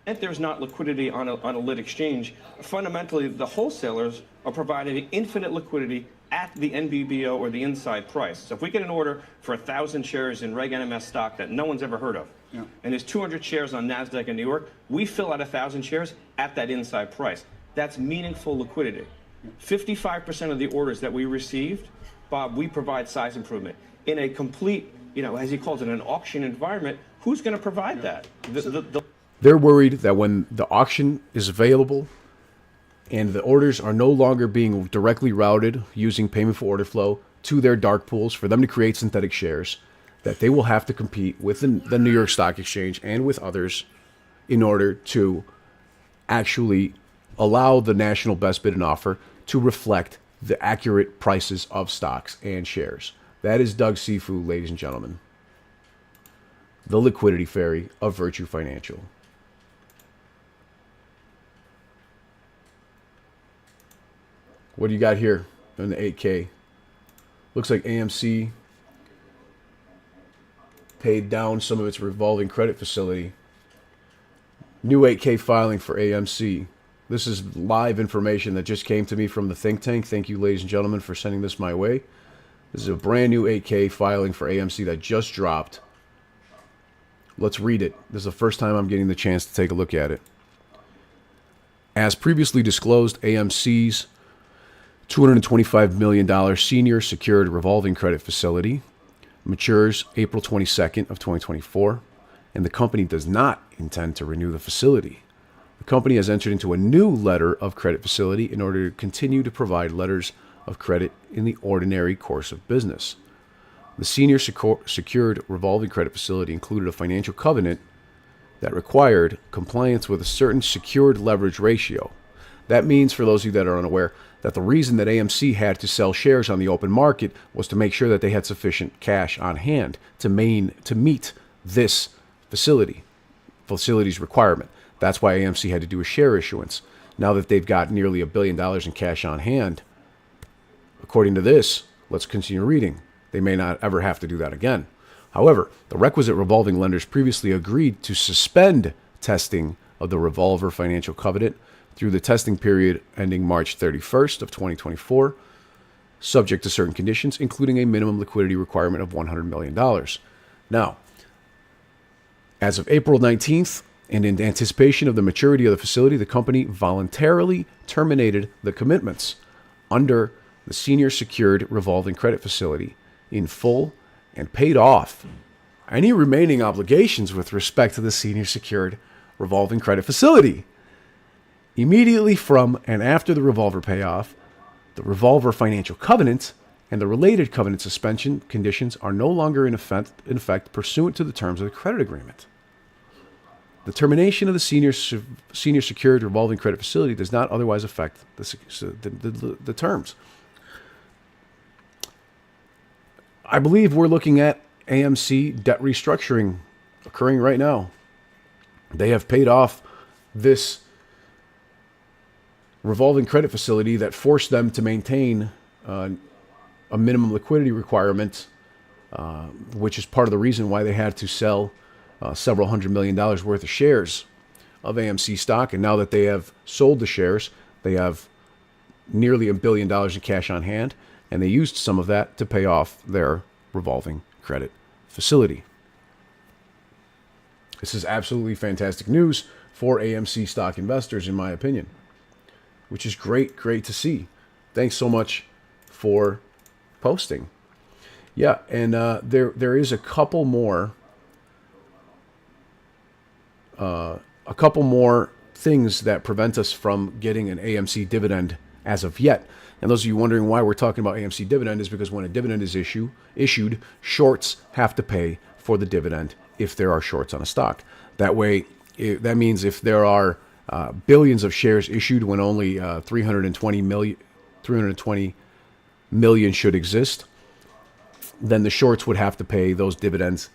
and there's not liquidity on a lit exchange, fundamentally the wholesalers are providing infinite liquidity at the NBBO or the inside price. So if we get an order for 1,000 shares in Reg NMS stock that no one's ever heard of, and there's 200 shares on NASDAQ in New York, we fill out 1,000 shares at that inside price. That's meaningful liquidity. 55% of the orders that we received, Bob, we provide size improvement. In a complete, as he calls it, an auction environment, who's going to provide that? They're worried that when the auction is available and the orders are no longer being directly routed using payment for order flow to their dark pools for them to create synthetic shares, that they will have to compete with the New York Stock Exchange and with others in order to actually allow the national best bid and offer to reflect the accurate prices of stocks and shares. That is Doug Sifu, ladies and gentlemen, the liquidity fairy of Virtue Financial. What do you got here in the 8K? Looks like AMC paid down some of its revolving credit facility. New 8K filing for AMC. This is live information that just came to me from the think tank. Thank you, ladies and gentlemen, for sending this my way. This is a brand new 8K filing for AMC that just dropped. Let's read it. This is the first time I'm getting the chance to take a look at it. As previously disclosed, AMC's $225 million senior secured revolving credit facility matures April 22nd of 2024, and the company does not intend to renew the facility. The company has entered into a new letter of credit facility in order to continue to provide letters of credit in the ordinary course of business. The senior secured revolving credit facility included a financial covenant that required compliance with a certain secured leverage ratio. That means, for those of you that are unaware, that the reason that AMC had to sell shares on the open market was to make sure that they had sufficient cash on hand to meet this facility's requirement. That's why AMC had to do a share issuance. Now that they've got nearly $1 billion in cash on hand, according to this, let's continue reading, they may not ever have to do that again. However, the requisite revolving lenders previously agreed to suspend testing of the revolver financial covenant through the testing period ending March 31st of 2024, subject to certain conditions, including a minimum liquidity requirement of $100 million. Now, as of April 19th, and in anticipation of the maturity of the facility, the company voluntarily terminated the commitments under the senior secured revolving credit facility in full and paid off any remaining obligations with respect to the senior secured revolving credit facility. Immediately from and after the revolver payoff, the revolver financial covenant and the related covenant suspension conditions are no longer in effect pursuant to the terms of the credit agreement. The termination of the senior secured revolving credit facility does not otherwise affect the terms. I believe we're looking at AMC debt restructuring occurring right now. They have paid off this revolving credit facility that forced them to maintain a minimum liquidity requirement, which is part of the reason why they had to sell several $100 million worth of shares of AMC stock. And now that they have sold the shares, they have nearly $1 billion in cash on hand, and they used some of that to pay off their revolving credit facility. This is absolutely fantastic news for AMC stock investors, in my opinion, which is great to see. Thanks so much for posting. Yeah, and there is a couple more things that prevent us from getting an AMC dividend as of yet. And those of you wondering why we're talking about AMC dividend is because when a dividend is issued, shorts have to pay for the dividend if there are shorts on a stock. That way, that means if there are billions of shares issued when only 320 million should exist, then the shorts would have to pay those dividends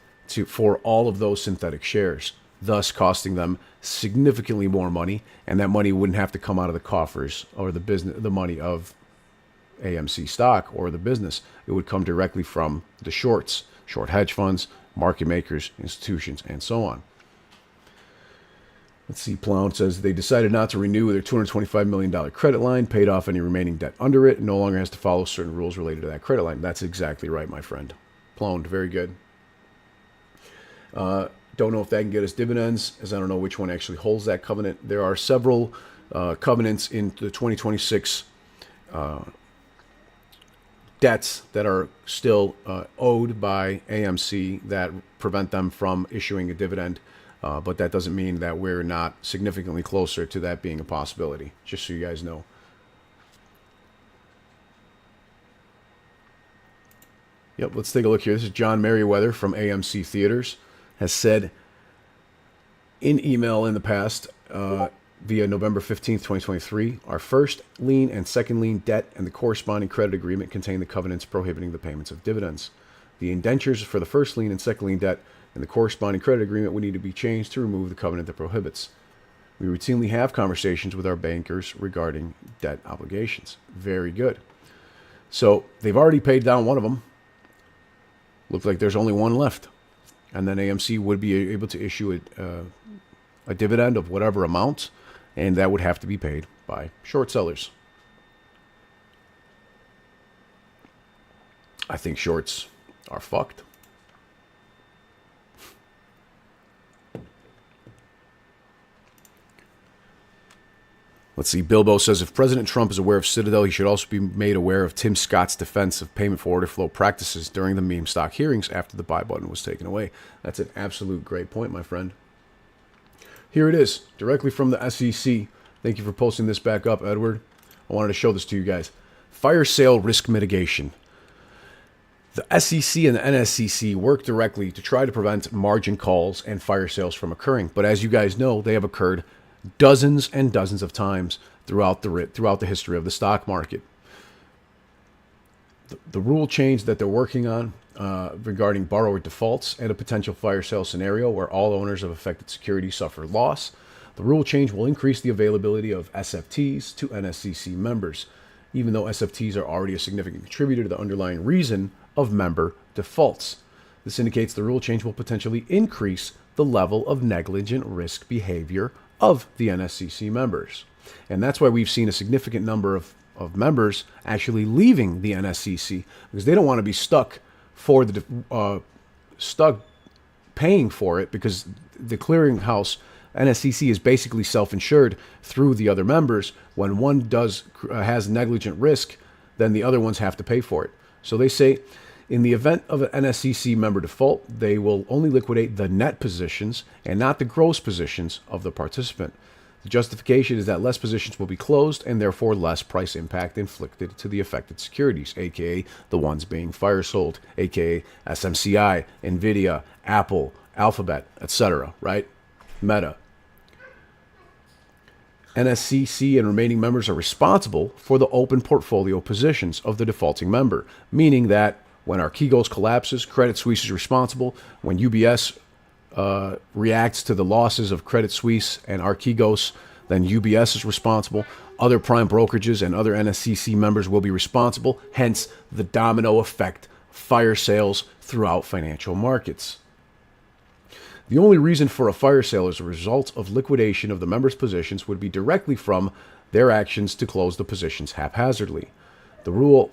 for all of those synthetic shares, thus costing them significantly more money, and that money wouldn't have to come out of the coffers or the money of AMC stock or the business. It would come directly from the short hedge funds, market makers, institutions, and so on. Let's see, Plown says they decided not to renew their $225 million credit line, paid off any remaining debt under it, and no longer has to follow certain rules related to that credit line. That's exactly right, my friend. Plown, very good. Don't know if that can get us dividends, as I don't know which one actually holds that covenant. There are several covenants in the 2026 debts that are still owed by AMC that prevent them from issuing a dividend. But that doesn't mean that we're not significantly closer to that being a possibility, just so you guys know. Yep, let's take a look here. This is John Merriweather from AMC Theaters, has said in email in the past, via November 15th, 2023, our first lien and second lien debt and the corresponding credit agreement contain the covenants prohibiting the payments of dividends. The indentures for the first lien and second lien debt and the corresponding credit agreement would need to be changed to remove the covenant that prohibits. We routinely have conversations with our bankers regarding debt obligations. Very good. So they've already paid down one of them. Looked like there's only one left. And then AMC would be able to issue a dividend of whatever amount, and that would have to be paid by short sellers. I think shorts are fucked. Let's see. Bilbo says, if President Trump is aware of Citadel, he should also be made aware of Tim Scott's defense of payment for order flow practices during the meme stock hearings after the buy button was taken away. That's an absolute great point, my friend. Here it is, directly from the SEC. Thank you for posting this back up, Edward. I wanted to show this to you guys. Fire sale risk mitigation. The SEC and the NSCC work directly to try to prevent margin calls and fire sales from occurring. But as you guys know, they have occurred dozens and dozens of times throughout the history of the stock market. The rule change that they're working on regarding borrower defaults and a potential fire sale scenario where all owners of affected securities suffer loss, the rule change will increase the availability of SFTs to NSCC members, even though SFTs are already a significant contributor to the underlying reason of member defaults. This indicates the rule change will potentially increase the level of negligent risk behavior of the NSCC members. And that's why we've seen a significant number of members actually leaving the NSCC, because they don't want to be stuck paying for it, because the clearinghouse NSCC is basically self-insured through the other members. When one has negligent risk, then the other ones have to pay for it. So they say, in the event of an NSCC member default, they will only liquidate the net positions and not the gross positions of the participant. The justification is that less positions will be closed and therefore less price impact inflicted to the affected securities, aka the ones being fire sold, aka SMCI, Nvidia, Apple, Alphabet, etc., right? Meta. NSCC and remaining members are responsible for the open portfolio positions of the defaulting member, meaning that when Archegos collapses, Credit Suisse is responsible. When UBS reacts to the losses of Credit Suisse and Archegos, then UBS is responsible. Other prime brokerages and other NSCC members will be responsible, hence the domino effect, fire sales throughout financial markets. The only reason for a fire sale as a result of liquidation of the members' positions would be directly from their actions to close the positions haphazardly. The rule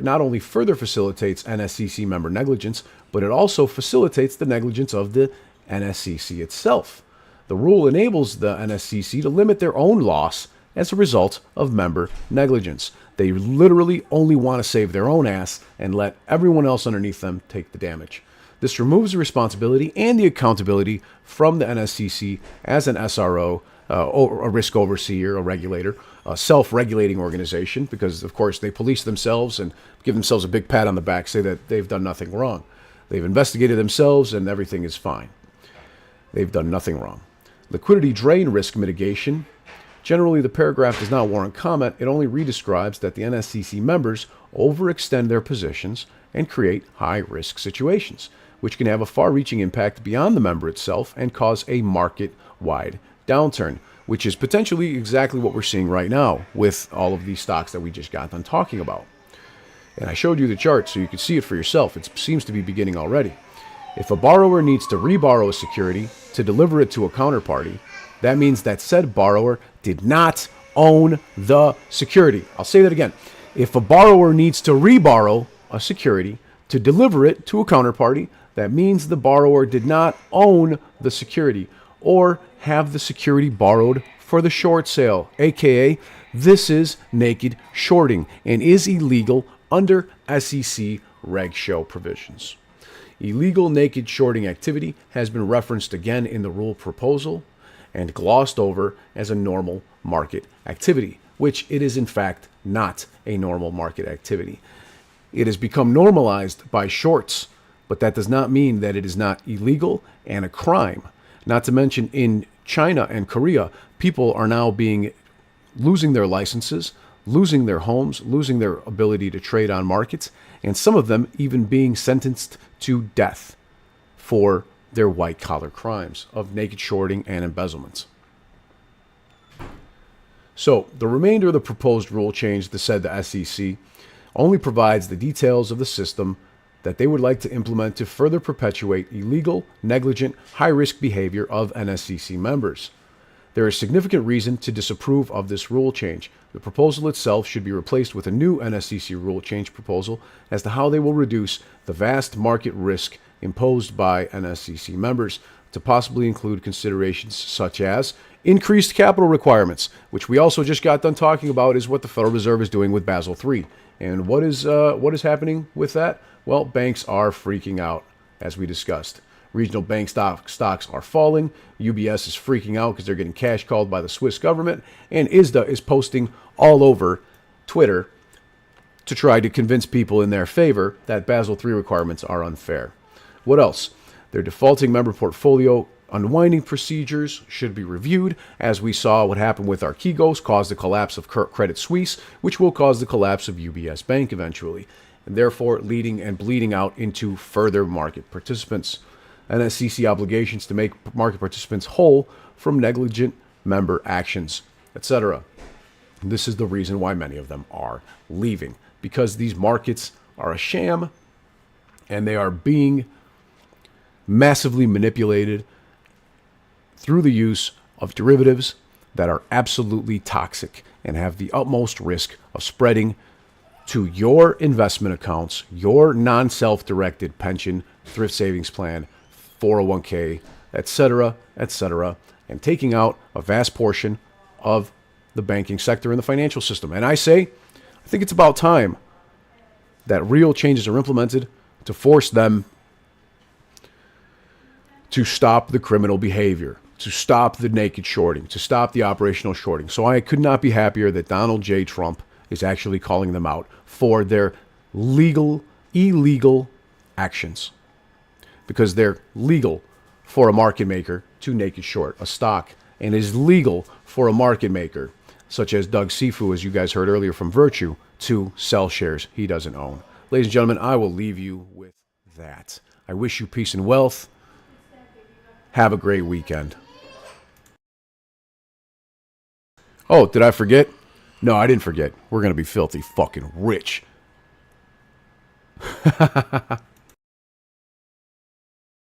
not only further facilitates NSCC member negligence, but it also facilitates the negligence of the NSCC itself. The rule enables the NSCC to limit their own loss as a result of member negligence. They literally only want to save their own ass and let everyone else underneath them take the damage. This removes the responsibility and the accountability from the NSCC as an SRO, a risk overseer, a regulator, a self-regulating organization, because, of course, they police themselves and give themselves a big pat on the back, say that they've done nothing wrong. They've investigated themselves and everything is fine. They've done nothing wrong. Liquidity drain risk mitigation. Generally, the paragraph does not warrant comment. It only redescribes that the NSCC members overextend their positions and create high-risk situations, which can have a far-reaching impact beyond the member itself and cause a market-wide downturn, which is potentially exactly what we're seeing right now with all of these stocks that we just got done talking about. And I showed you the chart so you could see it for yourself. It seems to be beginning already. If a borrower needs to reborrow a security to deliver it to a counterparty, that means that said borrower did not own the security. I'll say that again. If a borrower needs to reborrow a security to deliver it to a counterparty, that means the borrower did not own the security or have the security borrowed for the short sale, aka this is naked shorting and is illegal under SEC Reg Show provisions. Illegal naked shorting activity has been referenced again in the rule proposal and glossed over as a normal market activity, which it is in fact not a normal market activity. It has become normalized by shorts, but that does not mean that it is not illegal and a crime. Not to mention in China and Korea, people are now losing their licenses, losing their homes, losing their ability to trade on markets, and some of them even being sentenced to death for their white-collar crimes of naked shorting and embezzlements. So, the remainder of the proposed rule change that said the SEC only provides the details of the system that they would like to implement to further perpetuate illegal, negligent, high-risk behavior of NSCC members. There is significant reason to disapprove of this rule change. The proposal itself should be replaced with a new NSCC rule change proposal as to how they will reduce the vast market risk imposed by NSCC members to possibly include considerations such as increased capital requirements, which we also just got done talking about is what the Federal Reserve is doing with Basel III. And what is happening with that? Well, banks are freaking out, as we discussed. Regional bank stocks are falling. UBS is freaking out because they're getting cash called by the Swiss government. And ISDA is posting all over Twitter to try to convince people in their favor that Basel III requirements are unfair. What else? Their defaulting member portfolio unwinding procedures should be reviewed, as we saw what happened with Archegos caused the collapse of Credit Suisse, which will cause the collapse of UBS Bank eventually, and therefore leading and bleeding out into further market participants. NSCC obligations to make market participants whole from negligent member actions, etc. This is the reason why many of them are leaving, because these markets are a sham and they are being massively manipulated through the use of derivatives that are absolutely toxic and have the utmost risk of spreading to your investment accounts, your non-self-directed pension, thrift savings plan, 401k, etc., etc., and taking out a vast portion of the banking sector and the financial system. And I think it's about time that real changes are implemented to force them to stop the criminal behavior, to stop the naked shorting, to stop the operational shorting. So I could not be happier that Donald J. Trump is actually calling them out for their illegal actions. Because they're legal for a market maker to naked short a stock, and is legal for a market maker, such as Doug Sifu, as you guys heard earlier from Virtue, to sell shares he doesn't own. Ladies and gentlemen, I will leave you with that. I wish you peace and wealth. Have a great weekend. Oh, did I forget? No, I didn't forget. We're going to be filthy fucking rich.